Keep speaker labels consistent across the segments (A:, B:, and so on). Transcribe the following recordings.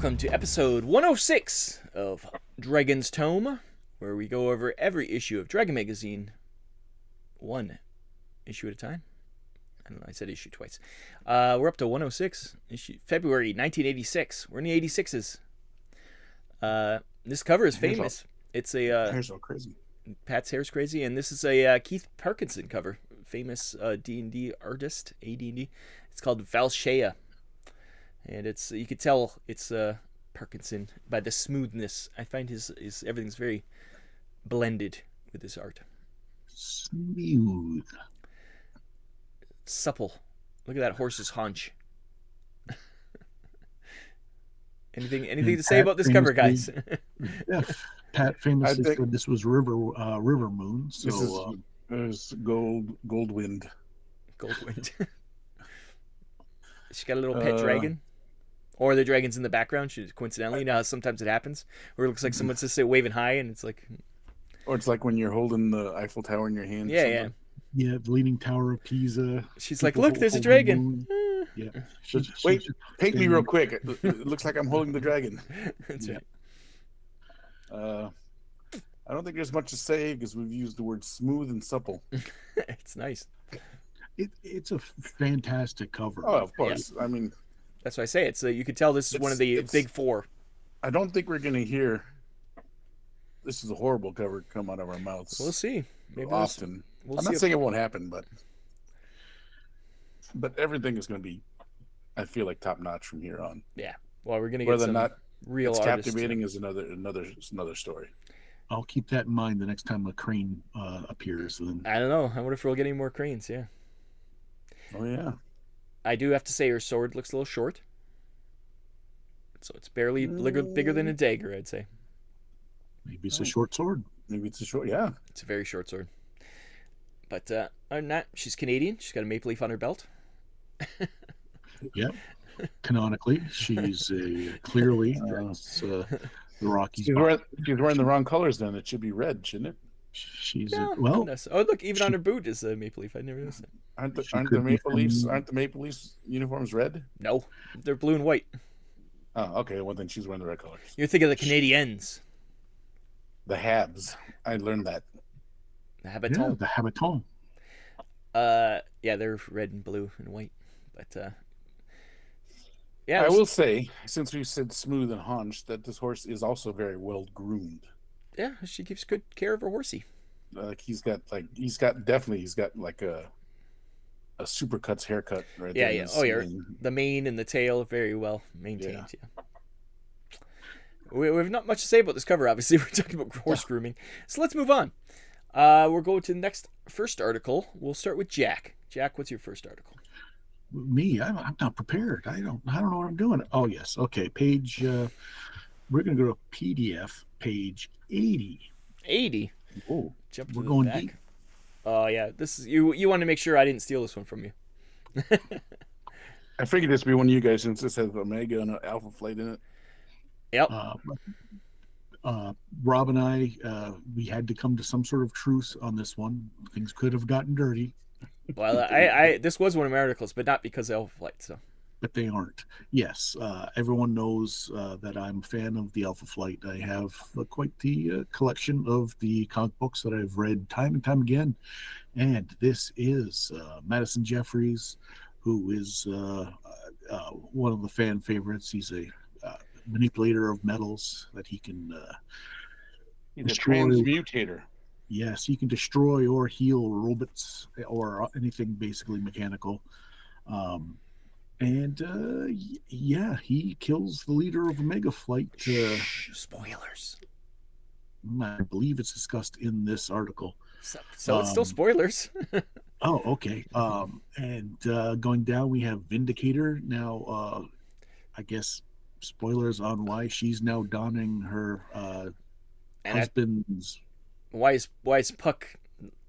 A: Welcome to episode 106 of Dragon's Tome, where we go over every issue of Dragon Magazine, one issue at a time. I don't know, I said issue twice. We're up to 106, issue February 1986. We're in the 86s. This cover is famous. It's a
B: hair's so crazy.
A: Pat's hair's crazy, and this is a Keith Parkinson cover, famous D&D artist, AD&D. It's called Valshea. And it's, you could tell it's Parkinson by the smoothness. I find his everything's very blended with his art.
B: Smooth.
A: Supple. Look at that horse's haunch. anything to say about this cover, guys?
B: Yeah, Pat famously said this was River Moon. So
C: this is Goldwind.
A: Goldwind. She got a little pet dragon. Or the dragon's in the background. Coincidentally, you know how sometimes it happens, where it looks like someone's just waving high, and it's like,
C: or it's like when you're holding the Eiffel Tower in your hand.
A: Yeah.
B: The Leaning Tower of Pisa.
A: She's like, look, there's a dragon.
B: Yeah.
C: Wait, paint me real quick. It looks like I'm holding the dragon.
A: That's right.
C: I don't think there's much to say because we've used the word smooth and supple.
A: It's nice.
B: It's a fantastic cover.
C: Oh, of course. Yeah. I mean,
A: that's why I say it's. You could tell this is one of the big four.
C: I don't think we're going to hear this is a horrible cover come out of our mouths.
A: We'll see. Maybe
C: often. I'm not saying it won't happen, but everything is going to be, I feel like, top notch from here on.
A: Yeah. Well, we're going to get some real
C: it's
A: artists.
C: Captivating is another story.
B: I'll keep that in mind the next time a crane appears. Then
A: I don't know. I wonder if we'll get any more cranes. Yeah.
C: Oh yeah.
A: I do have to say her sword looks a little short. So it's barely bigger than a dagger, I'd say.
B: Maybe it's a short sword.
C: Maybe it's a short, yeah.
A: It's a very short sword. But other than that, she's Canadian. She's got a maple leaf on her belt.
B: Yep. Canonically, she's clearly the Rockies.
C: She's wearing the wrong colors then. It should be red, shouldn't it?
B: She's
A: oh, look, even on her boot is a maple leaf. I never noticed it.
C: Aren't the Maple Leafs uniforms red?
A: No, they're blue and white.
C: Oh, okay. Well, then she's wearing the red colors.
A: You're thinking of the Canadiens.
C: The Habs. I learned that.
A: The Habitant.
B: Yeah, the Habitant.
A: Yeah, they're red and blue and white. But yeah,
C: I will say, since we said smooth and haunch, that this horse is also very well groomed.
A: Yeah, she keeps good care of her horsey.
C: He's got like a supercuts haircut right there.
A: Yeah. Oh yeah, the mane and the tail are very well maintained. Yeah. We have not much to say about this cover. Obviously, we're talking about horse grooming, so let's move on. We'll go to the first article. We'll start with Jack. Jack, what's your first article?
B: Me, I'm not prepared. I don't know what I'm doing. Oh yes, okay. Page. We're gonna go to PDF page 80.
A: 80.
B: Oh,
A: we're going back. Deep. Oh yeah, this is you want to make sure I didn't steal this one from you.
C: I figured this would be one of you guys since this has Omega and an Alpha Flight in it.
A: Yep.
B: Rob and I, we had to come to some sort of truce on this one. Things could have gotten dirty.
A: Well, I this was one of my articles, but not because of Alpha Flight. So.
B: But they aren't. Yes, everyone knows that I'm a fan of the Alpha Flight. I have quite the collection of the comic books that I've read time and time again. And this is Madison Jeffries, who is one of the fan favorites. He's a manipulator of metals that he can
C: he's destroy. A transmutator.
B: Yes, he can destroy or heal robots or anything basically mechanical. And he kills the leader of Omega Flight.
A: Spoilers.
B: I believe it's discussed in this article.
A: So it's still spoilers.
B: Oh, okay. And going down, we have Vindicator. Now, I guess spoilers on why she's now donning her husband's.
A: Why is Puck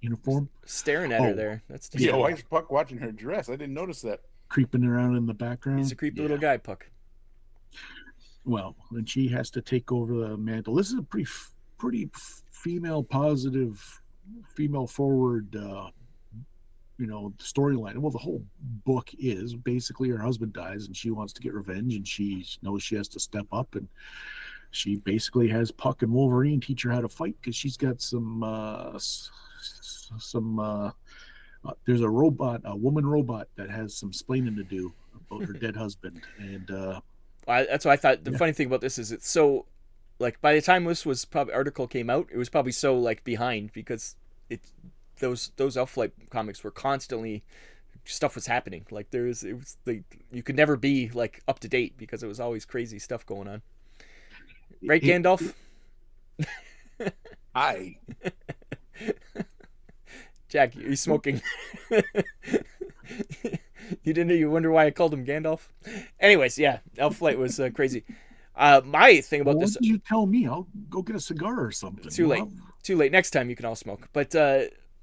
B: uniform
A: staring at her there? That's
C: why is Puck watching her dress? I didn't notice that.
B: Creeping around in the background.
A: He's a creepy little guy, Puck.
B: Well, then she has to take over the mantle. This is a pretty female positive, female forward the storyline. Well, the whole book is basically her husband dies and she wants to get revenge, and she knows she has to step up, and she basically has Puck and Wolverine teach her how to fight because she's got there's a woman robot that has some splaining to do about her dead husband, and
A: That's what I thought. The funny thing about this is it's so, like, by the time this was probably article came out, it was probably so like behind because those Elflight comics were constantly stuff was happening. Like you could never be like up to date because it was always crazy stuff going on. Right, Gandalf?
C: Hi.
A: Jack, you're smoking. You wonder why I called him Gandalf? Anyways, yeah, Elflight was crazy. My thing about this.
B: Why did you tell me? I'll go get a cigar or something.
A: Too late. Too late. Next time you can all smoke. But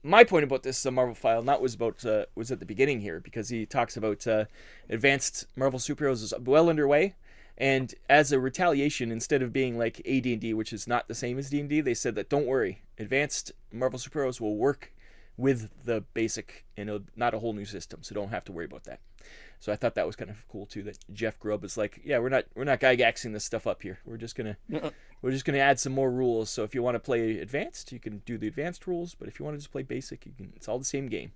A: my point about this Marvel file was at the beginning here, because he talks about advanced Marvel superheroes is well underway. And as a retaliation, instead of being like AD&D, which is not the same as D&D, they said that don't worry, advanced Marvel superheroes will work with the basic, not a whole new system, so don't have to worry about that. So I thought that was kind of cool too, that Jeff Grubb is like, yeah, we're not gygaxing this stuff up here. We're just gonna add some more rules. So if you want to play advanced, you can do the advanced rules. But if you want to just play basic, you can. It's all the same game.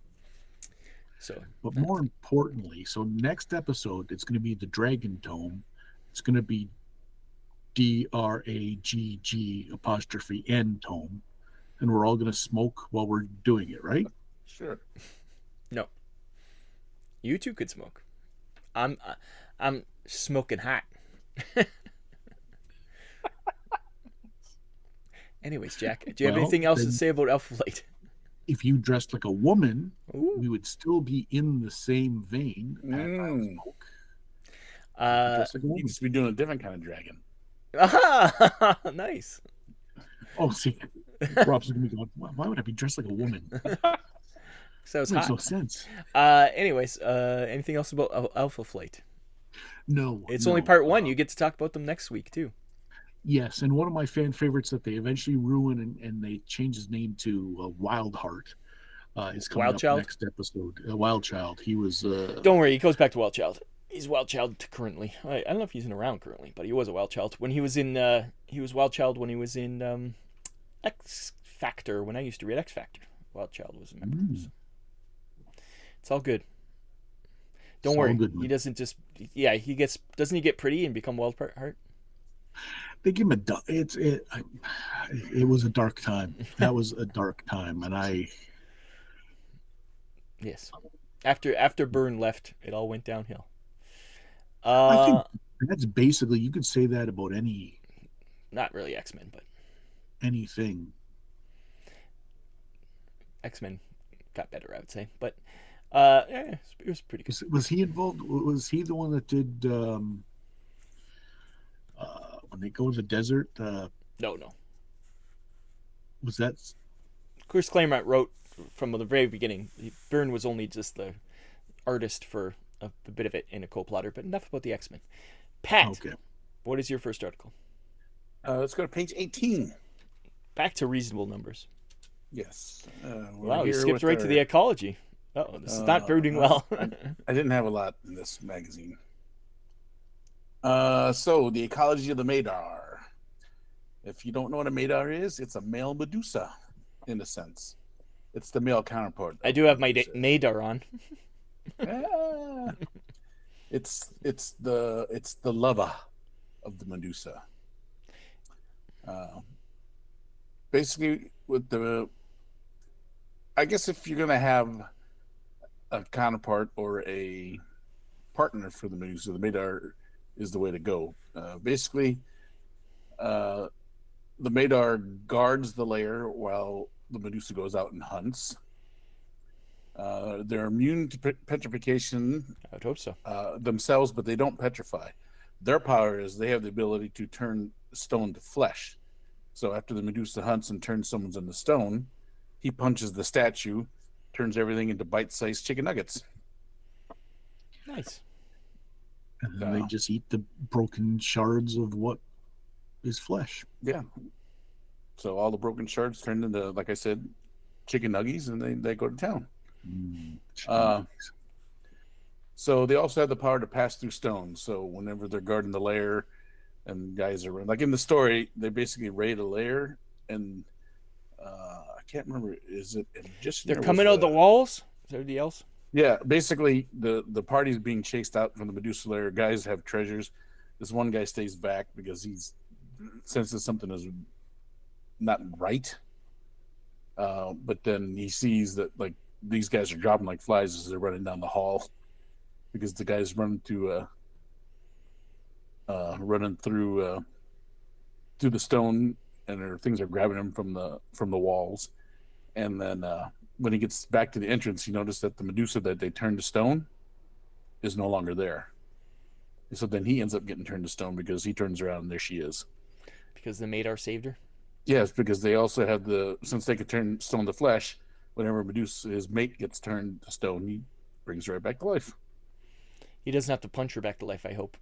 A: So,
B: but more importantly, so next episode it's going to be the Dragon Tome. It's going to be DRAGG' Tome, and we're all going to smoke while we're doing it, right?
C: Sure.
A: No. You two could smoke. I'm smoking hot. Anyways, Jack, do you have anything else to say about Elflight?
B: If you dressed like a woman, we would still be in the same vein. Smoke.
C: You just be doing a different kind of dragon.
A: Nice.
B: Oh, see, Rob's gonna be going, why would I be dressed like a woman?
A: So it's
B: makes
A: hot.
B: no sense.
A: Anyways, anything else about Alpha Flight?
B: No.
A: It's only part one. You get to talk about them next week too.
B: Yes, and one of my fan favorites that they eventually ruin and they change his name to Wild Heart is coming
A: Wild
B: up
A: Child?
B: next episode. Wild Child. He was.
A: Don't worry, he goes back to Wild Child. He's Wild Child currently. I don't know if he's around currently, but he was a Wild Child when he was in. He was Wild Child when he was in X Factor. When I used to read X Factor, Wild Child was a member. So. It's all good. Don't worry. He doesn't just. Yeah, he gets. Doesn't he get pretty and become Wild Heart?
B: They give him it was a dark time. That was a dark time, and I.
A: Yes. After Byrne left, it all went downhill.
B: I think that's basically, you could say that about any.
A: Not really X-Men, but
B: anything.
A: X-Men got better, I would say, but it was pretty good.
B: Was he involved? Was he the one that did when they go to the desert?
A: No.
B: Was that
A: Chris Claremont wrote from the very beginning? Byrne was only just the artist for a bit of it in a co-plotter, but enough about the X-Men. Pat,
B: okay.
A: What is your first article?
C: Let's go to page 18.
A: Back to reasonable numbers.
C: Yes.
A: Wow, you skipped right to the ecology. Oh, this is not brooding well.
C: I didn't have a lot in this magazine. So the ecology of the Madar. If you don't know what a Madar is, it's a male Medusa, in a sense. It's the male counterpart.
A: I do have my Madar on.
C: It's the lover of the Medusa. Basically, I guess if you're gonna have a counterpart or a partner for the Medusa, the Madar is the way to go. Basically, the Madar guards the lair while the Medusa goes out and hunts. They're immune to petrification.
A: I would hope so.
C: Themselves, but they don't petrify. Their power is they have the ability to turn stone to flesh. So after the Medusa hunts and turns someone into stone, he punches the statue, turns everything into bite-sized chicken nuggets.
A: Nice.
B: And then they just eat the broken shards of what is flesh.
C: Yeah. So all the broken shards turn into, like I said, chicken nuggies, and they go to town. Uh, so they also have the power to pass through stones. So whenever they're guarding the lair, and guys are like in the story, they basically raid a lair, and I can't remember. Is it a magician?
A: They're coming out of the walls. Is there anybody else?
C: Yeah, basically the party's being chased out from the Medusa lair. Guys have treasures. This one guy stays back because he's senses something is not right. But then he sees that like these guys are dropping like flies as they're running down the hall because the guys running through through the stone, and their things are grabbing him from the walls. And then when he gets back to the entrance, you notice that the Medusa that they turned to stone is no longer there. And so then he ends up getting turned to stone because he turns around and there she is.
A: Because the Madar saved her?
C: Yes, because they also have since they could turn stone to flesh, whenever Medusa, his mate, gets turned to stone, he brings her right back to life.
A: He doesn't have to punch her back to life, I hope.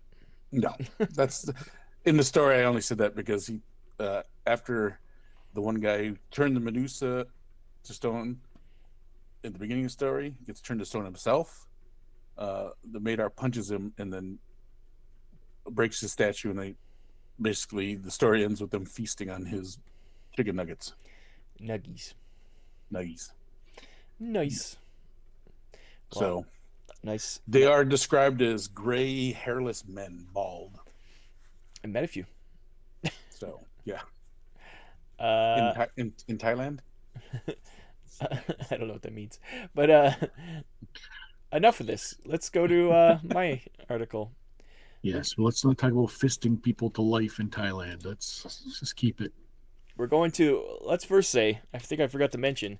C: No, that's in the story. I only said that because he, after the one guy who turned the Medusa to stone in the beginning of the story gets turned to stone himself, the Madar punches him and then breaks his statue, and basically the story ends with them feasting on his chicken nuggets.
A: Nuggies.
C: Nice.
A: Well,
C: So
A: nice.
C: They are described as gray, hairless men, bald.
A: I met a few.
C: So yeah. In Thailand.
A: I don't know what that means, but enough of this. Let's go to my article.
B: Yes, well, let's not talk about fisting people to life in Thailand. Let's just keep it.
A: We're going to. Let's first say, I think I forgot to mention,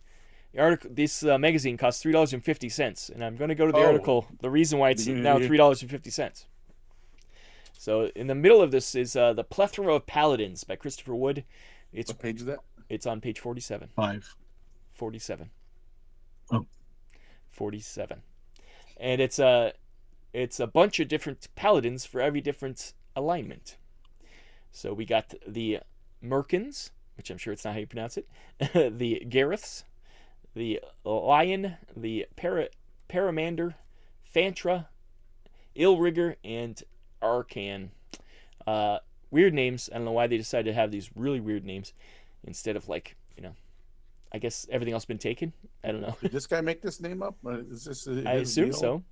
A: the article. This magazine costs $3.50, and I'm going to go to the article. The reason why it's now $3.50. So in the middle of this is the Plethora of Paladins by Christopher Wood.
C: What page is that?
A: It's on page 47. 47.
B: Oh.
A: 47. And it's a bunch of different paladins for every different alignment. So we got the Merkins, which I'm sure it's not how you pronounce it, the Gareths, the Lion, the Paramander, Fantra, Illrigger, and Arcan. Weird names. I don't know why they decided to have these really weird names instead of I guess everything else been taken. I don't know.
C: Did this guy make this name up? Is this
A: I assume so.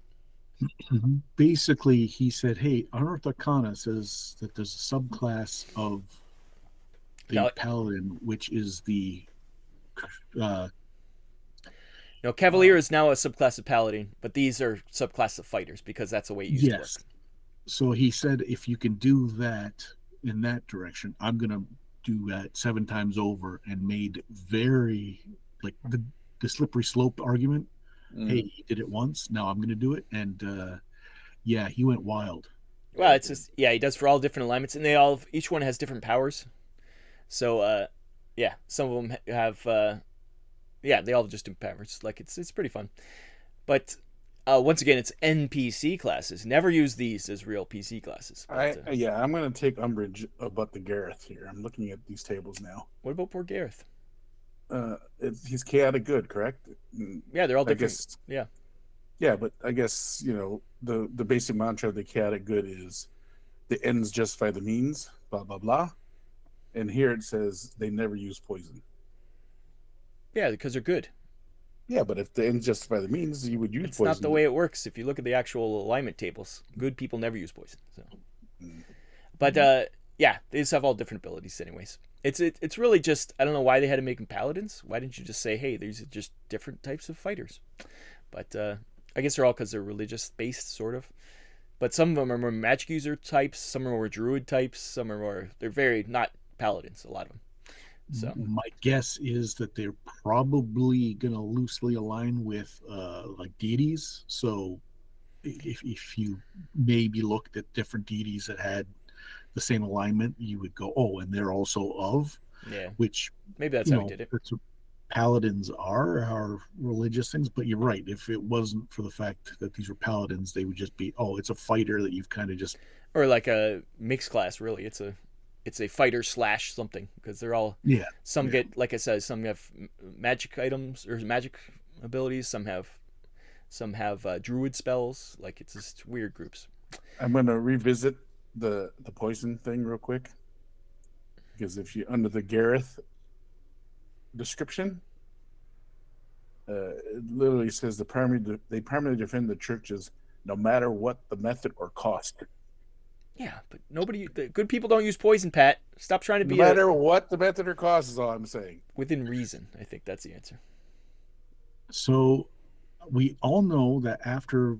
B: Basically, he said, hey, Unearthed Arcana says that there's a subclass of the Paladin, which is the...
A: Cavalier is now a subclass of Paladin, but these are subclass of fighters because that's the way it used to work.
B: So he said, if you can do that in that direction, I'm going to do that 7 times over, and made very, like, the slippery slope argument. Hey, he did it once, now I'm going to do it. And he went wild.
A: Well, it's just, he does for all different alignments, and each one has different powers. So, some of them have, they all have just different powers. Like, it's pretty fun. But once again, it's NPC classes. Never use these as real PC classes. But,
C: I'm going to take umbrage about the Gareth here. I'm looking at these tables now.
A: What about poor Gareth?
C: He's chaotic good, correct?
A: Yeah, they're all different.
C: Yeah, but I guess the basic mantra of the chaotic good is the ends justify the means, blah blah blah. And here it says they never use poison.
A: Yeah, because they're good.
C: Yeah, but if the ends justify the means, you would use poison.
A: It's not the way it works. If you look at the actual alignment tables, good people never use poison. So, but they just have all different abilities, anyways. It's really just, I don't know why they had to make them paladins. Why didn't you just say, hey, these are just different types of fighters? But I guess they're all because they're religious based, sort of. But some of them are more magic user types. Some are more druid types. Some are more, they're very not paladins. A lot of them. So
B: my guess is that they're probably going to loosely align with like deities. So if you maybe looked at different deities that had the same alignment, you would go, oh, and they're also of, which
A: maybe that's how we did it.
B: That's what paladins are religious things. But you're right. If it wasn't for the fact that these were paladins, they would just be, oh, it's a fighter that you've kind of just,
A: or like a mixed class. Really, it's a fighter / something, because they're all some get, like I said, some have magic items or magic abilities. Some have druid spells. Like, it's just weird groups.
C: I'm going to revisit the poison thing real quick, because if you under the Gareth description, it literally says they primarily defend the churches no matter what the method or cost.
A: Yeah, but the good people don't use poison, Pat. Stop trying to be
C: No matter what the method or cost is all I'm saying.
A: Within reason. I think that's the answer.
B: So we all know that after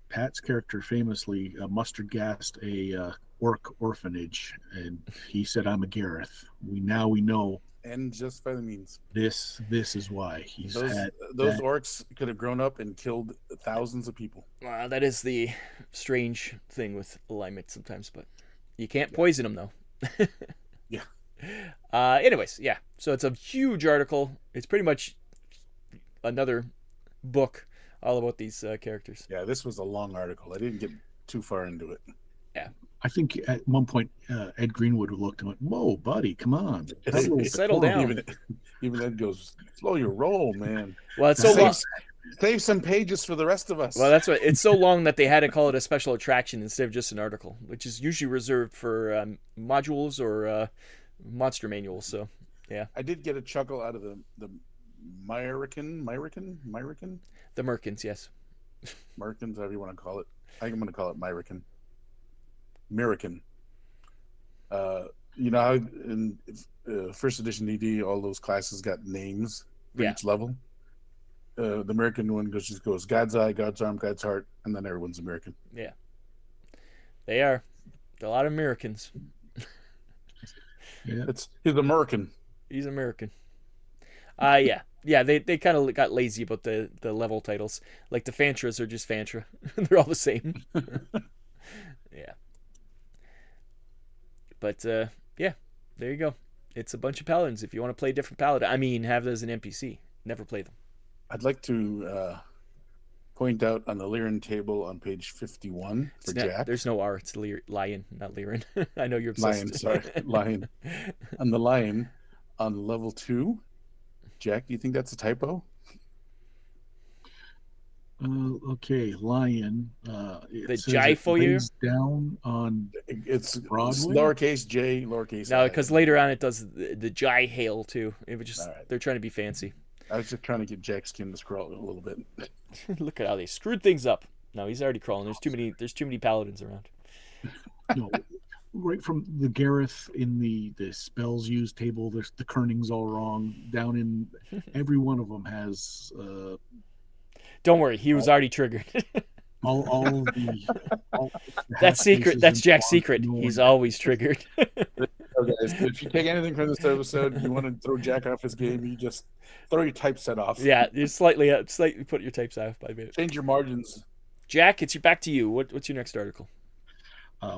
B: Pat's character famously mustard gassed a orc orphanage, and he said, "I'm a Gareth." We know,
C: and just by the means,
B: this is why he's
C: those orcs could have grown up and killed thousands of people.
A: Well, that is the strange thing with alignment sometimes, but you can't poison them though.
C: Yeah.
A: Anyways, yeah. So it's a huge article. It's pretty much another book all about these characters.
C: Yeah, this was a long article. I didn't get too far into it.
A: Yeah.
B: I think at one point Ed Greenwood looked and went, "Whoa, buddy, come on,
A: settle down."
C: Even Ed goes, "Slow your roll, man."
A: Well, it's so long.
C: Save some pages for the rest of us.
A: Well, that's what it's so long that they had to call it a special attraction instead of just an article, which is usually reserved for modules or monster manuals. So, yeah.
C: I did get a chuckle out of the Myrican?
A: The Merkins, yes.
C: Merkins, however you want to call it. I think I'm going to call it Myrican. American. You know how in first edition DD, all those classes got names for each level. The American one just goes God's Eye, God's Arm, God's Heart, and then everyone's American.
A: Yeah, they are. A lot of Americans.
B: Yeah,
C: he's American.
A: He's American. Yeah. They kind of got lazy about the level titles. Like the Fantras are just Fantra. They're all the same. Yeah. But yeah, there you go. It's a bunch of paladins. If you want to play different paladin, I mean, have those as an NPC. Never play them.
C: I'd like to point out on the Lyran table on page 51 for Jack.
A: There's no R. It's lion, not Lyran. I know you're obsessed.
C: Lion, sorry. Lion. On the lion on level 2. Jack, do you think that's a typo?
B: Okay, lion.
A: The J for you
B: down on
C: it's
B: Broadway?
C: lowercase j, lowercase.
A: No, because later on it does the J hail too. It was just they're trying to be fancy.
C: I was just trying to get Jack's skin to scroll a little bit.
A: Look at how they screwed things up. No, he's already crawling. There's too many paladins around.
B: No, right from the Gareth in the spells used table, there's the kerning's all wrong. Down in every one of them has.
A: Don't worry, he was already triggered.
B: all
A: That's secret. That's Jack's secret. He's always triggered.
C: If you take anything from this episode, you want to throw Jack off his game, you just throw your typeset off.
A: Yeah, you slightly put your types off by a bit.
C: Change your margins.
A: Jack, it's back to you. What's your next article?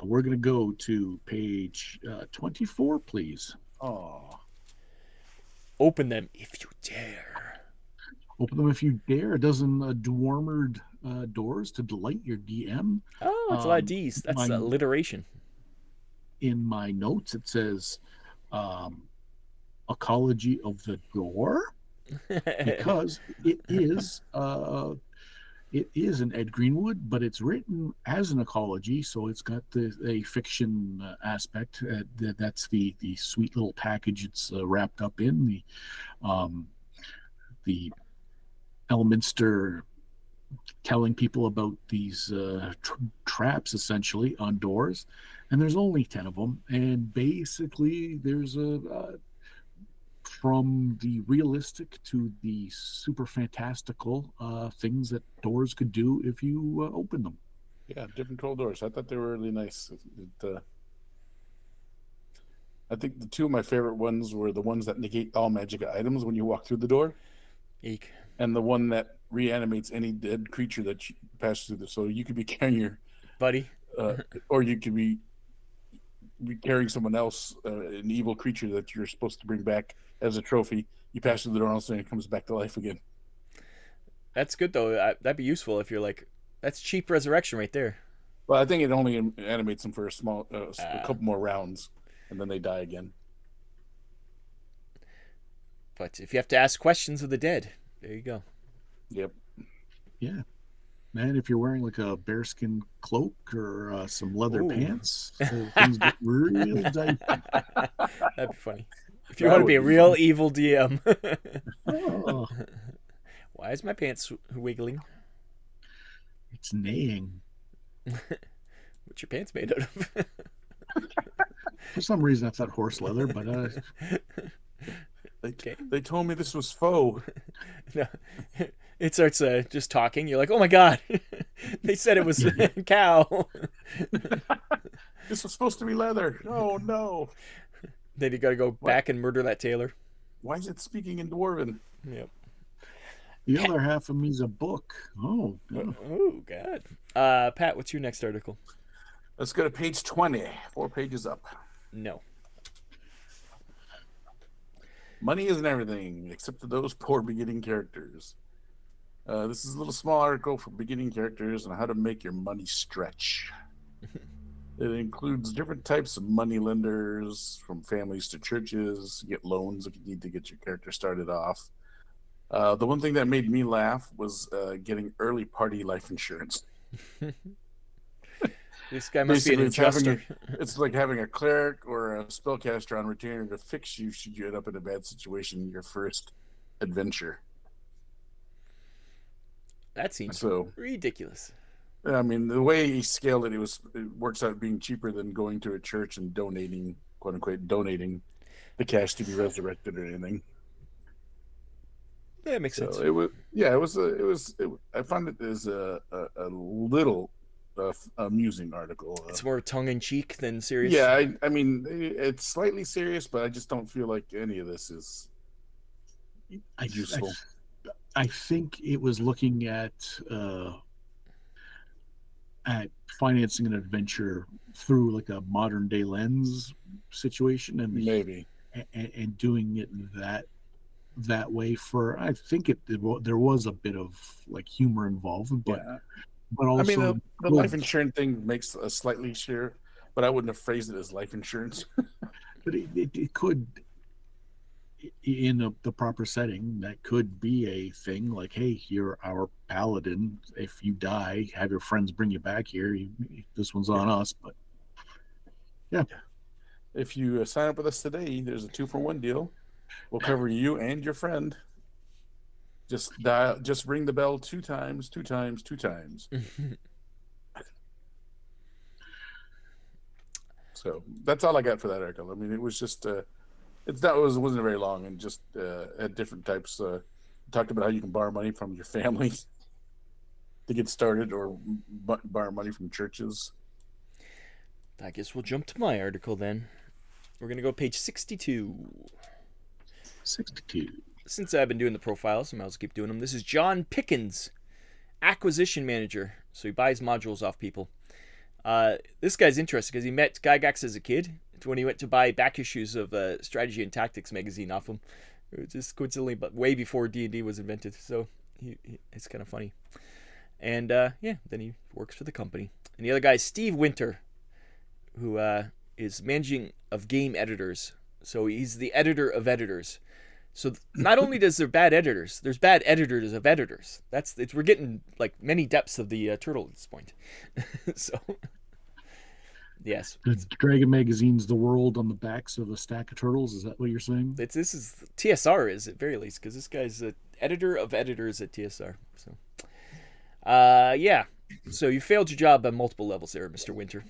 B: We're going to go to page 24, please.
C: Oh.
A: Open them if you dare.
B: Open them if you dare. A dozen Dwarmered doors to delight your DM.
A: Oh, it's a lot of D's. That's alliteration.
B: In my notes, it says Ecology of the Door, because it is an Ed Greenwood, but it's written as an ecology, so it's got a fiction aspect. That's the sweet little package it's wrapped up in. The Elminster telling people about these traps, essentially, on doors. And there's only 10 of them. And basically, there's from the realistic to the super fantastical things that doors could do if you open them.
C: Yeah, different troll doors. I thought they were really nice. I think the two of my favorite ones were the ones that negate all magic items when you walk through the door.
A: Eek.
C: And the one that reanimates any dead creature that you pass through. So you could be carrying your
A: buddy,
C: or you could be carrying someone else, an evil creature that you're supposed to bring back as a trophy. You pass through the door, and all of a sudden it comes back to life again.
A: That's good though. That'd be useful if you're like, that's cheap resurrection right there.
C: Well, I think it only animates them for a couple more rounds, and then they die again.
A: But if you have to ask questions of the dead, There you go.
C: Yep.
B: Yeah. Man, if you're wearing like a bearskin cloak or some leather
A: Ooh.
B: pants, things get really dicey.
A: That'd be funny. If you
C: That
A: want to
C: would
A: be a
C: be
A: real
C: fun.
A: evil DM.
B: Oh,
A: Why is my pants wiggling?
B: it's neighing.
A: What's your pants made out of?
B: For some reason, I thought horse leather, but
C: They told me this was faux.
A: No. It starts just talking. You're like, oh my god. They said it was a cow.
C: This was supposed to be leather. Oh no.
A: Then you got to go
C: What?
A: back and murder that tailor.
C: Why is it speaking in Dwarven?
A: Yep.
B: the other half of me's a book. Oh, yeah.
A: Oh god. Pat, what's your next article?
C: Let's go to page 20. 4 pages up.
A: No.
C: Money isn't everything, except to those poor beginning characters. This is a little small article for beginning characters on how to make your money stretch. It includes different types of money lenders, from families to churches. You get loans if you need to get your character started off. The one thing that made me laugh was getting early party life insurance.
A: This guy must
C: Basically,
A: be an adjuster.
C: it's like having a cleric or a spellcaster on retainer to fix you should you end up in a bad situation in your first adventure.
A: That seems
C: So,
A: ridiculous.
C: I mean, the way he scaled it, it works out being cheaper than going to a church and donating, quote unquote, donating the cash to be resurrected or anything.
A: That makes sense.
C: So it was. I found it as a little amusing article.
A: It's more tongue in cheek than serious.
C: Yeah, I mean, it's slightly serious, but I just don't feel like any of this is useful.
B: I think it was looking at financing an adventure through like a modern day lens situation, and
C: Maybe.
B: and doing it that way. For I think there was a bit of like humor involved, but
C: Yeah.
B: but also
C: I mean, the life insurance thing makes a slightly sure, but I wouldn't have phrased it as life insurance.
B: but it could, in the proper setting, that could be a thing like, hey, you're our paladin. If you die, have your friends bring you back here. This one's on us. But yeah,
C: If you sign up with us today, there's a 2-for-1 deal. We'll cover you and your friend. Just ring the bell 2 times. So that's all I got for that article. I mean, it was just wasn't very long, and just had different types. Talked about how you can borrow money from your family to get started, or borrow money from churches.
A: I guess we'll jump to my article then. We're going to go page 62.
B: 62.
A: Since I've been doing the profiles, I might as well keep doing them. This is John Pickens, acquisition manager. So he buys modules off people. This guy's interesting because he met Gygax as a kid when he went to buy back issues of Strategy and Tactics magazine off him. It was just coincidentally, but way before D&D was invented. So it's kind of funny. And then he works for the company. And the other guy is Steve Winter, who is managing of game editors. So he's the editor of editors. So not only does there bad editors, there's bad editors of editors. We're getting like many depths of the turtle at this point. So yes,
B: Dragon Magazine's the world on the backs of a stack of turtles. Is that what you're saying?
A: this is TSR is at very least, because this guy's the editor of editors at TSR. So yeah. So you failed your job on multiple levels there, Mr. Winter.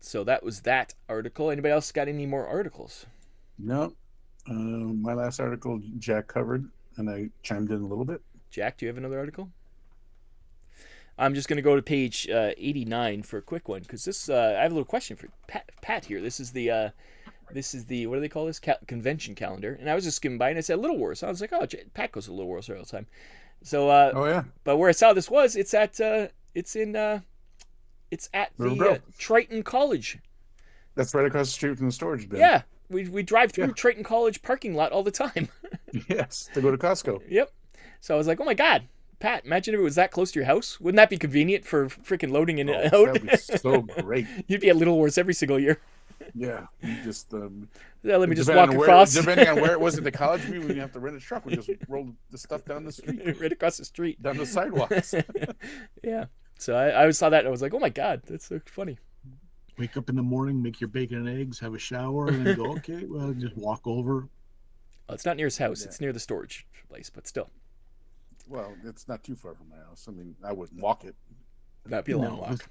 A: So that was that article. Anybody else got any more articles?
C: No. My last article, Jack covered, and I chimed in a little bit.
A: Jack, do you have another article? I'm just going to go to page 89 for a quick one, because this I have a little question for Pat here. This is the what do they call this, convention calendar? And I was just skimming by and it said Little Wars. So I was like, oh, Pat goes to Little Wars all the time. So
C: oh yeah.
A: But where I saw this was it's at the Triton College.
C: That's right across the street from the storage bin.
A: Yeah. We drive through Triton College parking lot all the time.
C: Yes, to go to Costco.
A: Yep. So I was like, oh my God, Pat, imagine if it was that close to your house. Wouldn't that be convenient for freaking loading in and out?
C: That would be so great.
A: You'd be at Little Wars every single year.
C: Yeah, you just
A: Yeah, let me just
C: depending
A: walk
C: on
A: across.
C: depending on where it was at the college, we wouldn't have to rent a truck. We just rolled the stuff down the street,
A: right across the street.
C: down the sidewalks.
A: Yeah. So I always saw that and I was like, oh my God, that's so funny.
B: Wake up in the morning, make your bacon and eggs, have a shower, and then go, okay, well, just walk over.
A: Well, it's not near his house.
C: Yeah.
A: It's near the storage place, but still.
C: Well, it's not too far from my house. I mean, I wouldn't walk it.
A: That'd be a long
B: No,
A: walk.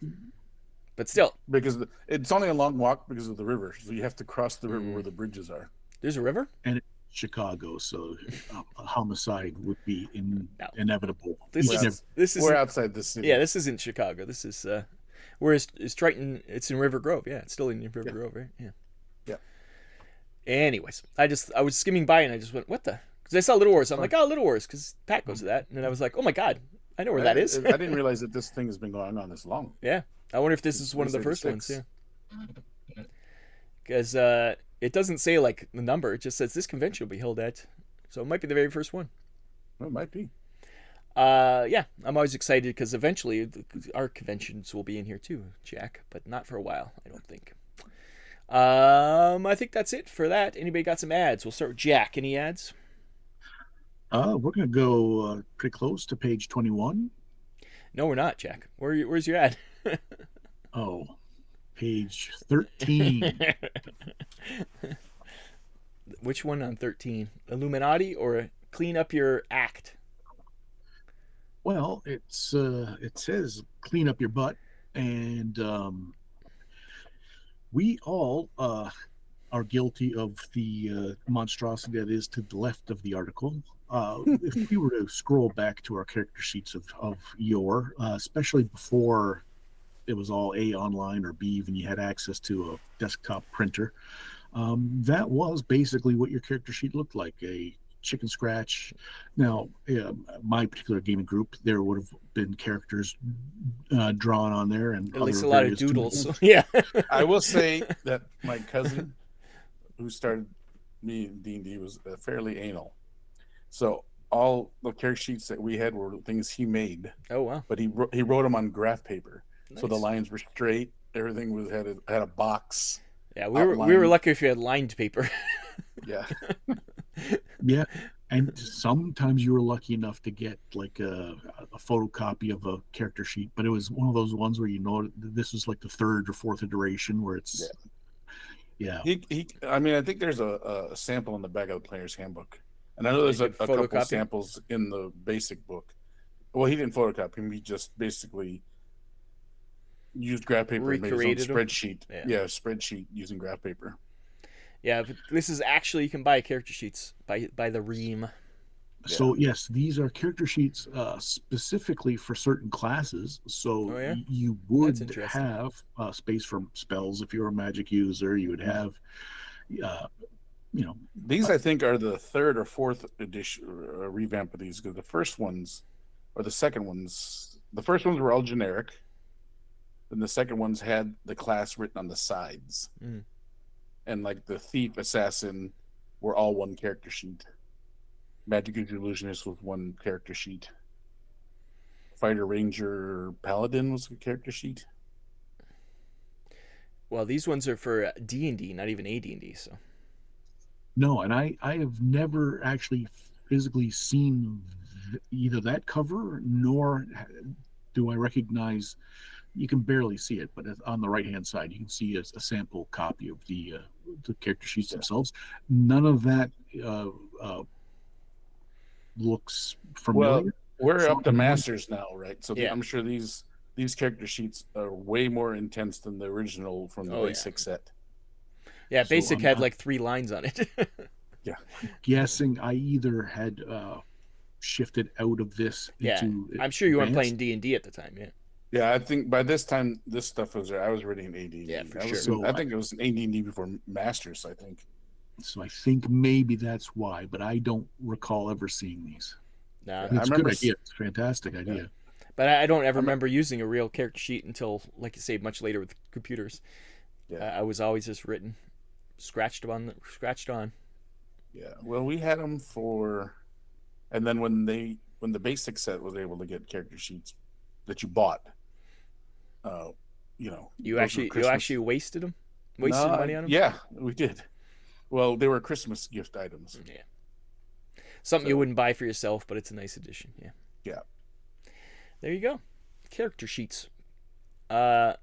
A: But still.
C: Because it's only a long walk because of the river. So you have to cross the river where the bridges are.
A: There's a river?
B: And it's Chicago, so a homicide would be inevitable.
A: This is
C: we're outside the city.
A: Yeah, this isn't Chicago. This is whereas Triton, it's in River Grove. Yeah, it's still in River Grove, right? Yeah.
C: Yeah.
A: Anyways, I was skimming by and I just went, what the? Because I saw Little Wars. I'm like, oh, Little Wars, because Pat goes to that. And then I was like, oh my God, I know where that is.
C: I didn't realize that this thing has been going on this long.
A: Yeah. I wonder if this is one of the first ones. Yeah. Because it doesn't say like the number. It just says this convention will be held at. So it might be the very first one.
C: Well, it might be.
A: Yeah, I'm always excited because eventually our conventions will be in here too, Jack, but not for a while, I don't think. I think that's it for that. Anybody got some ads? We'll start with Jack. Any ads?
B: We're going to go pretty close to page 21.
A: No, we're not, Jack. Where's your ad?
B: Oh, page 13.
A: Which one on 13? Illuminati or clean up your act?
B: Well, it says clean up your butt, and we all are guilty of the monstrosity that is to the left of the article. If we were to scroll back to our character sheets of yore, especially before it was all A online or B when you had access to a desktop printer, that was basically what your character sheet looked like, a chicken scratch. Now, my particular gaming group, there would have been characters drawn on there, and
A: at least a lot of doodles. Yeah.
C: I will say that my cousin, who started me in D&D, was fairly anal. So all the character sheets that we had were things he made.
A: Oh wow!
C: But he wrote them on graph paper,
A: Nice.
C: so the lines were straight. Everything had a box.
A: Yeah, we were lucky if you had lined paper.
C: Yeah.
B: Yeah, and sometimes you were lucky enough to get like a photocopy of a character sheet, but it was one of those ones where this was like the third or fourth iteration where it's yeah.
C: I mean, I think there's a sample in the back of the player's handbook, and I know there's a couple samples in the basic book. Well, he didn't photocopy him; he just basically used graph paper and made his own spreadsheet. Yeah, spreadsheet using graph paper.
A: Yeah, but this is actually, you can buy character sheets by the ream.
B: So yes, these are character sheets specifically for certain classes. So you would have space for spells if you're a magic user. You would have,
C: These I think are the third or fourth edition revamp of these, because the first ones, or the second ones, the first ones were all generic. Then the second ones had the class written on the sides. Mm. And like the thief, assassin were all one character sheet. Magic illusionist was one character sheet. Fighter, ranger, paladin was a character sheet.
A: Well, these ones are for D&D, not even AD&D. So
B: no, and I have never actually physically seen either that cover, nor do I recognize. You can barely see it, but on the right-hand side, you can see a sample copy of the character sheets themselves. None of that looks familiar.
C: Well, we're up to masters now, right? So I'm sure these character sheets are way more intense than the original from the basic set.
A: Yeah, basic had like 3 lines on it.
C: Yeah.
B: I'm guessing I either had shifted out of this into
A: I'm sure you weren't playing D&D at the time,
C: Yeah, I think by this time this stuff was there. I was ready in AD&D.
A: Yeah, for
C: sure.
B: So
C: I think it was an AD&D before Masters, I think.
B: So I think maybe that's why, but I don't recall ever seeing these.
A: Nah,
B: it's a good idea. It's a fantastic idea.
A: Yeah. But I don't ever remember using a real character sheet until, like you say, much later with computers. Yeah. I was always just written, scratched on.
C: Yeah, well, we had them for, and then when the basic set was able to get character sheets that you bought,
A: you actually wasted them. Wasted money on them?
C: Yeah, we did. Well, they were Christmas gift items.
A: Yeah. Something you wouldn't buy for yourself, but it's a nice addition. Yeah.
C: Yeah.
A: There you go. Character sheets. Pat,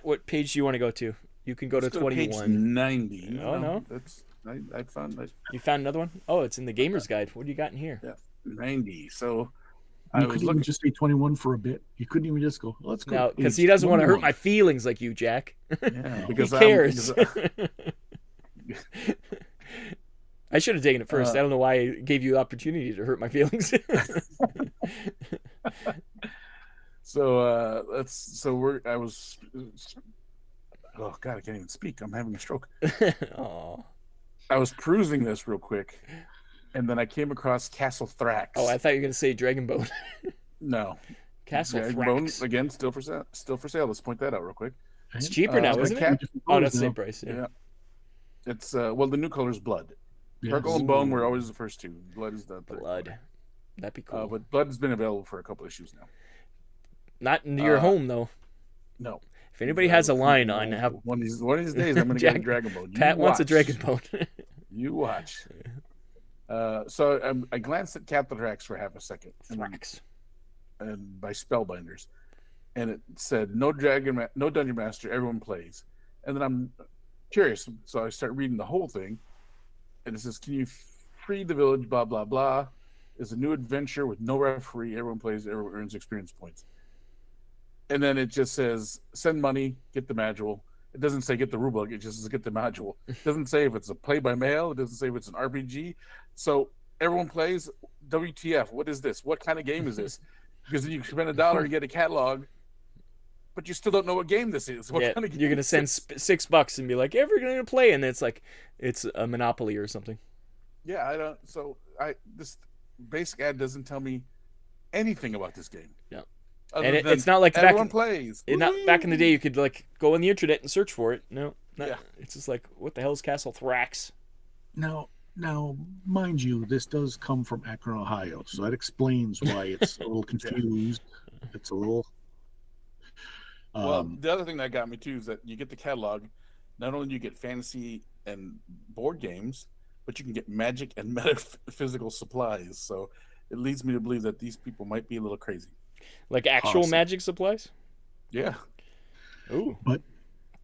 A: what page do you want to go to? You can go
C: Let's
A: to
C: go
A: 21.
C: Page 90.
A: Oh, no.
C: That's I found that.
A: You found another one? Oh, it's in the Gamer's Guide. What do you got in here?
C: Yeah, 90. So
B: You couldn't even just say 21 for a bit. You couldn't even just go, let's go.
A: No, because he doesn't want to hurt my feelings like you, Jack.
C: Yeah, because
A: he cares. I should have taken it first. I don't know why I gave you the opportunity to hurt my feelings.
C: So I was. Oh God, I can't even speak. I'm having a stroke.
A: Oh.
C: I was perusing this real quick, and then I came across Castle Thrax.
A: Oh, I thought you were going to say Dragon Bone.
C: No.
A: Castle
C: Dragon
A: Thrax.
C: Bone, again, still for sale. Still for sale. Let's point that out real quick.
A: It's cheaper now, isn't it? Oh, that's the same price. Yeah.
C: It's well, the new color is blood.
B: Yes.
C: Purple and bone were always the first two. Blood is the
A: blood.
C: Color.
A: That'd be cool.
C: But blood has been available for a couple issues now.
A: Not in your home though.
C: No.
A: If anybody has a line on how
C: one of these days, I'm going to get a Dragon Bone.
A: Pat wants a Dragon Bone.
C: You watch. So I glanced at Captain Thrax for half a second.
A: Thrax.
C: And by Spellbinders, and it said no dungeon master, everyone plays. And then I'm curious, so I start reading the whole thing, and it says, "Can you free the village? Blah blah blah. It's a new adventure with no referee. Everyone plays. Everyone earns experience points." And then it just says, "Send money, get the module." It doesn't say get the rulebook. It just says get the module. It doesn't say if it's a play by mail. It doesn't say if it's an RPG. So everyone plays. WTF? What is this? What kind of game is this? Because you spend $1 to get a catalog, but you still don't know what game this is. What kind of game
A: you're gonna send $6 and be like, "Everyone's gonna play," and it's like it's a Monopoly or something.
C: Yeah, I don't. So this basic ad doesn't tell me anything about this game.
A: Yeah, and it's not like
C: everyone plays.
A: Not back in the day. You could like go on the internet and search for it. No,
C: yeah,
A: it's just like, what the hell is Castle Thrax?
B: Now, mind you, this does come from Akron, Ohio, so that explains why it's a little confused. It's a little.
C: Well, the other thing that got me too is that you get the catalog. Not only do you get fantasy and board games, but you can get magic and metaphysical supplies. So it leads me to believe that these people might be a little crazy.
A: Like actual magic supplies?
C: Yeah.
A: Ooh.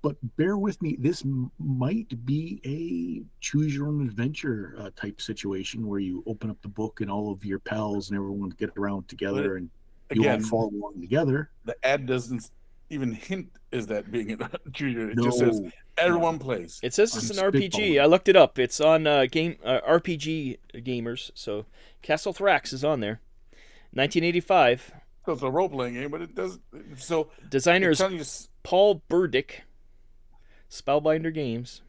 B: But bear with me. This might be a choose your own adventure type situation where you open up the book and all of your pals and everyone get around together and you all follow along together.
C: The ad doesn't even hint is that being a choose your. It just says everyone plays.
A: It says it's an RPG. I looked it up. It's on RPG Gamers. So Castle Thrax is on there. 1985.
C: So it's a role playing game, but it does. So
A: designer is Paul Burdick. Spellbinder Games.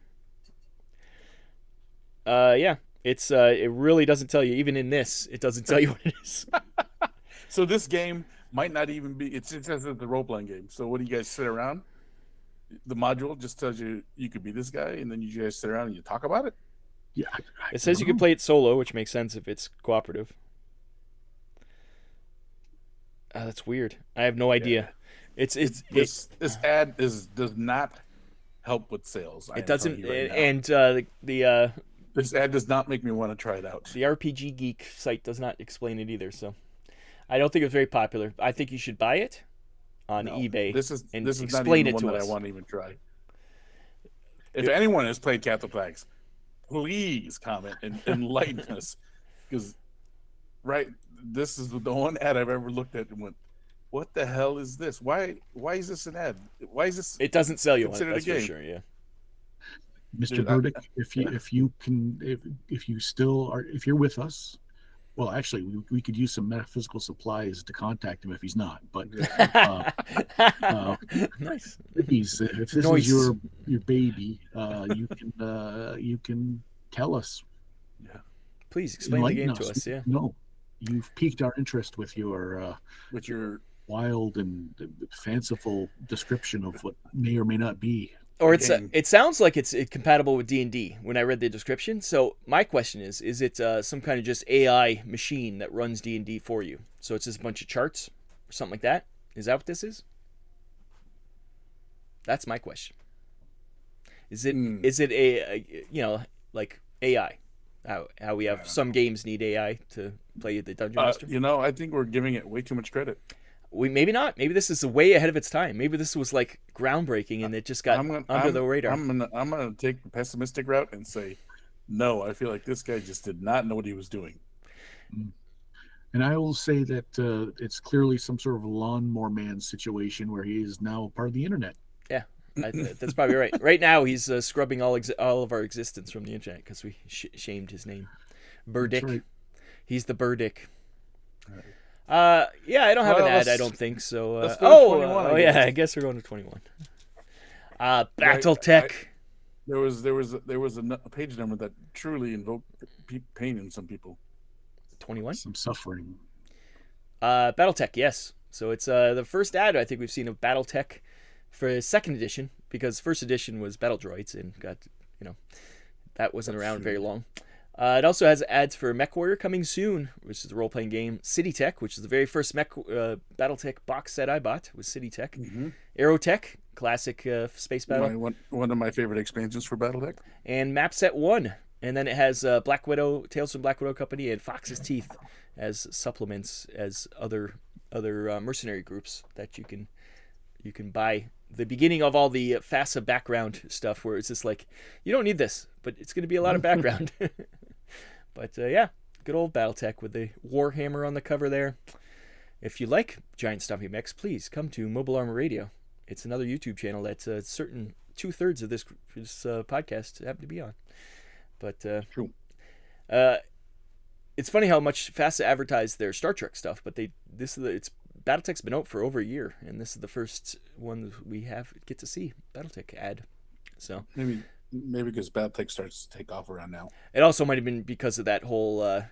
A: Yeah, it's it really doesn't tell you. Even in this, it doesn't tell you what it is.
C: So this game might not even be. It says it's a role playing game. So what do you guys sit around? The module just tells you could be this guy, and then you guys sit around and you talk about it.
B: Yeah,
A: it says you can play it solo, which makes sense if it's cooperative. That's weird. I have no idea.
C: Yeah. This ad does not help with sales.
A: It doesn't,
C: right
A: and
C: this ad does not make me want to try it out.
A: The RPG Geek site does not explain it either, so I don't think it's very popular. I think you should buy it on eBay.
C: This is
A: explain
C: not even
A: it
C: one
A: to
C: that
A: us.
C: I want to even try. If anyone has played Castle Thrax, please comment and enlighten us, because this is the one ad I've ever looked at and went, what the hell is this? Why is this an ad? Why is this?
A: It doesn't sell you on it,
C: considered
A: that's
C: a game?
A: for sure. Yeah,
B: Mr. Burdick, if you're with us, well, actually, we could use some metaphysical supplies to contact him if he's not. But
A: nice.
B: If this is your baby, you can tell us.
A: Yeah. Please explain the game to us. Yeah.
B: No, you've piqued our interest with your wild and fanciful description of what may or may not be.
A: Or it sounds like it's compatible with D&D when I read the description. So my question is it some kind of just AI machine that runs D&D for you? So it's just a bunch of charts or something like that? Is that what this is? That's my question. Is it like AI? How we have some games need AI to play the dungeon master?
C: I think we're giving it way too much credit.
A: Maybe not. Maybe this is way ahead of its time. Maybe this was like groundbreaking and it just got under the radar.
C: I'm gonna take the pessimistic route and say, no. I feel like this guy just did not know what he was doing.
B: And I will say that it's clearly some sort of lawnmower man situation where he is now part of the internet.
A: Yeah, that's probably right. Right now, he's scrubbing all of our existence from the internet because we shamed his name. Burdick. Right. He's the Burdick. Yeah, I don't have an ad, I don't think so.
C: Let's go to 21,
A: yeah, I guess we're going to 21. BattleTech.
C: There was a page number that truly invoked pain in some people.
A: 21.
B: Some suffering.
A: BattleTech, yes. So it's the first ad I think we've seen of BattleTech for second edition, because first edition was Battle Droids and got that wasn't around very long. It also has ads for MechWarrior coming soon, which is the role-playing game. CityTech, which is the very first BattleTech box set I bought, was CityTech.
C: Mm-hmm.
A: Aerotech, classic space battle.
C: One of my favorite expansions for BattleTech.
A: And Map Set 1. And then it has Black Widow, Tales from Black Widow Company, and Fox's Teeth as supplements, as other mercenary groups that you can buy. The beginning of all the FASA background stuff, where it's just like, you don't need this, but it's going to be a lot of background. But yeah, good old BattleTech with the Warhammer on the cover there. If you like giant stompy mechs, please come to Mobile Armor Radio. It's another YouTube channel that certain 2/3 of this podcast happen to be on. But
C: true.
A: It's funny how much FASA advertised their Star Trek stuff, but it's BattleTech's been out for over a year, and this is the first one we get to see BattleTech ad. So
C: maybe because BattleTech starts to take off around now.
A: It also might have been because of that whole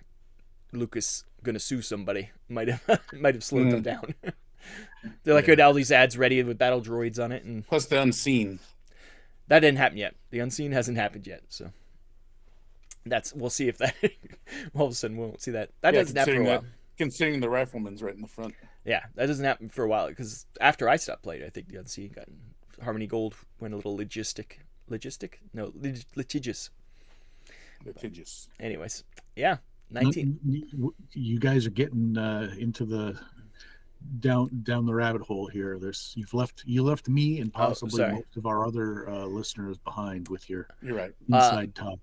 A: Lucas gonna sue somebody might have slowed them down. They're like, had all these ads ready with battle droids on it, and
C: plus the unseen.
A: That didn't happen yet. The unseen hasn't happened yet, so. We'll see if that all of a sudden we won't see that. That doesn't happen for a while.
C: Considering the rifleman's right in the front.
A: Yeah, that doesn't happen for a while, because after I stopped playing, I think the Unseen got Harmony Gold went a little litigious.
C: Litigious.
A: Anyways, yeah, 19.
B: You guys are getting into the down the rabbit hole here. You left me and possibly most of our other listeners behind with your
C: You're right.
B: Inside top.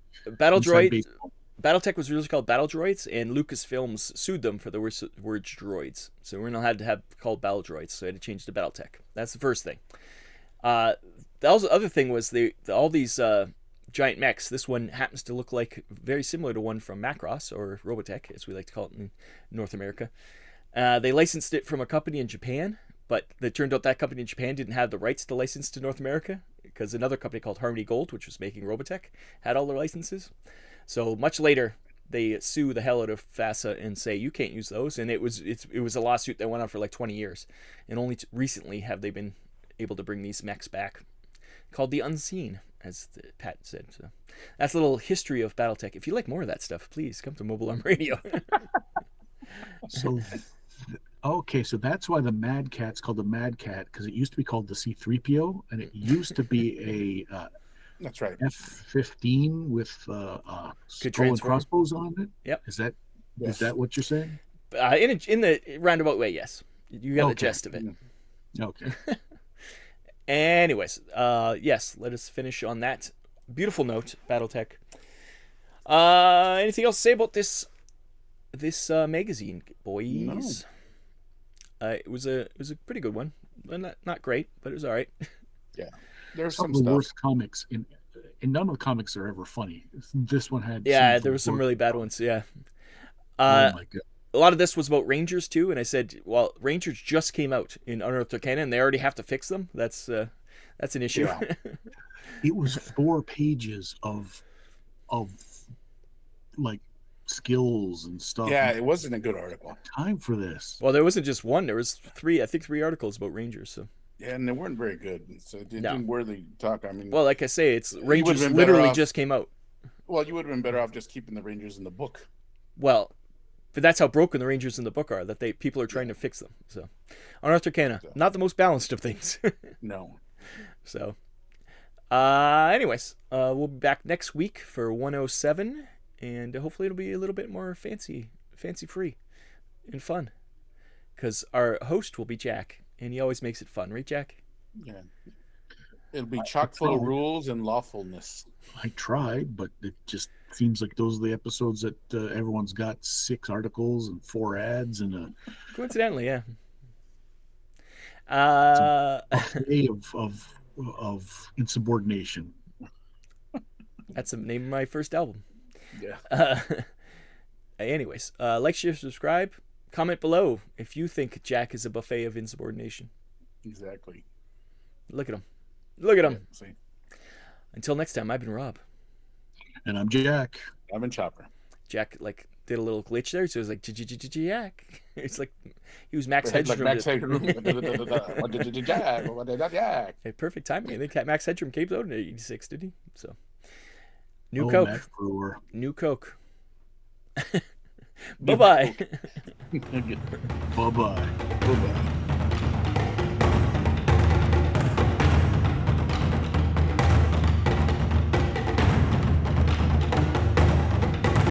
A: BattleTech was really called Battle Droids, and Lucasfilms sued them for the word droids. So we're not had to have called Battle Droids, so I had to change to BattleTech. That's the first thing. The other thing was all these giant mechs. This one happens to look like very similar to one from Macross, or Robotech, as we like to call it in North America. They licensed it from a company in Japan, but it turned out that company in Japan didn't have the rights to license to North America, because another company called Harmony Gold, which was making Robotech, had all their licenses. So much later, they sue the hell out of FASA and say, you can't use those. And it was a lawsuit that went on for like 20 years. And only recently have they been able to bring these mechs back, called the Unseen, as Pat said. So that's a little history of BattleTech. If you like more of that stuff, please come to Mobile Arm Radio.
B: So that's why the Mad Cat's called the Mad Cat, because it used to be called the C-3PO, and it used to be a
C: that's right,
B: F-15 with skull and crossbows on it.
A: Yep.
B: Is that what you're saying?
A: In the roundabout way, yes. You got the gist of it.
B: Okay.
A: Anyways, yes, let us finish on that beautiful note, BattleTech. Anything else to say about this magazine, boys? No. It was a pretty good one. Not great, but it was all right.
C: Yeah, there's
B: some of the worst comics and none of the comics are ever funny. This one had
A: there were some really bad ones. Yeah.
B: Oh my God.
A: A lot of this was about Rangers too, and I said, well, Rangers just came out in Unearthed Arcana, and they already have to fix them. That's an issue.
B: Yeah. It was 4 pages of like skills and stuff.
C: Yeah, it wasn't a good article.
B: Time for this.
A: Well, there wasn't just one. There was 3 articles about Rangers. So.
C: Yeah, and they weren't very good. So it didn't worthy talk. I mean,
A: well, like I say, it's Rangers literally just came out.
C: Well, you would have been better off just keeping the Rangers in the book.
A: Well, but that's how broken the Rangers in the book are. That people are trying to fix them. So, Unearthed Arcana, not the most balanced of things.
C: No.
A: So, Anyways, we'll be back next week for 107, and hopefully it'll be a little bit more fancy free and fun, because our host will be Jack, and he always makes it fun, right, Jack?
C: Yeah. It'll be chock full of rules and lawfulness.
B: I tried, but it just seems like those are the episodes that everyone's got 6 articles and 4 ads and a
A: Coincidentally, yeah.
B: day of insubordination.
A: That's the name of my first album.
C: Yeah.
A: Anyways, like, share, subscribe, comment below if you think Jack is a buffet of insubordination.
C: Exactly.
A: Look at him. Look at him.
C: Yeah, see.
A: Until next time, I've been Rob.
B: And I'm Jack.
C: I'm in Chopper.
A: Jack did a little glitch there, so it was like Jack. It's like he was Max Headroom.
C: Like Max Headroom. Jack. Jack.
A: Okay, perfect timing. I think Max Headroom came out in '86, did he? So new
B: Coke.
A: Coke. New Coke. Bye-bye.
B: Bye-bye. Bye-bye.